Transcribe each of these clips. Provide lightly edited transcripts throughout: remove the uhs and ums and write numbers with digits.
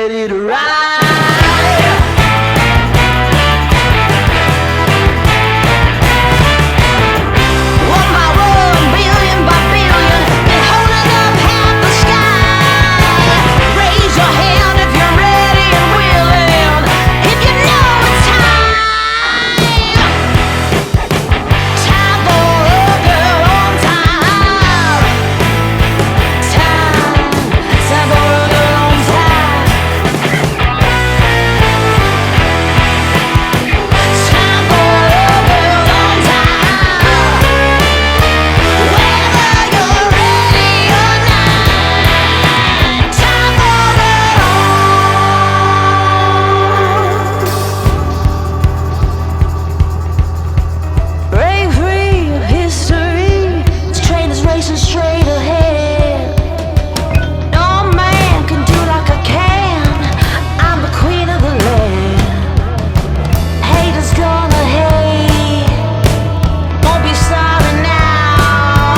ready to ride. Straight ahead, no man can do like I can. I'm the queen of the land. Haters gonna hate, won't be sorry now.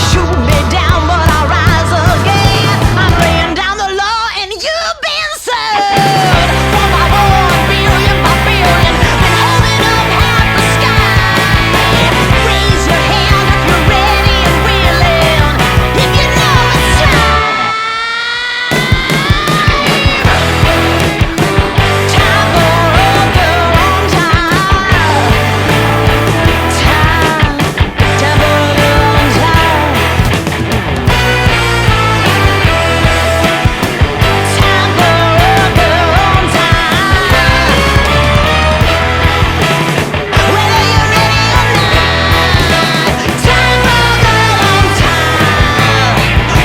Shoot me down, but I'll rise again. I'm laying down the law, and you've been served. 1 billion by billion, been holding up half the sky. Raise your hand if you're ready and willing. If you know it's time. Time for a girl on time. Time for a girl on time. Time for a girl on time. Whether you're ready or not. Time for a girl on time.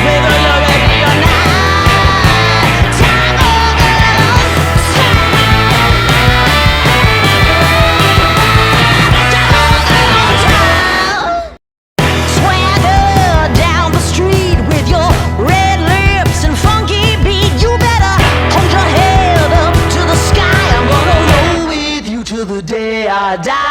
Whether you're ready or not. Time for a girl on time. Swagger down the street with your red lips and funky beat. You better hold your head up to the sky. I'm gonna roll with you till the day I die.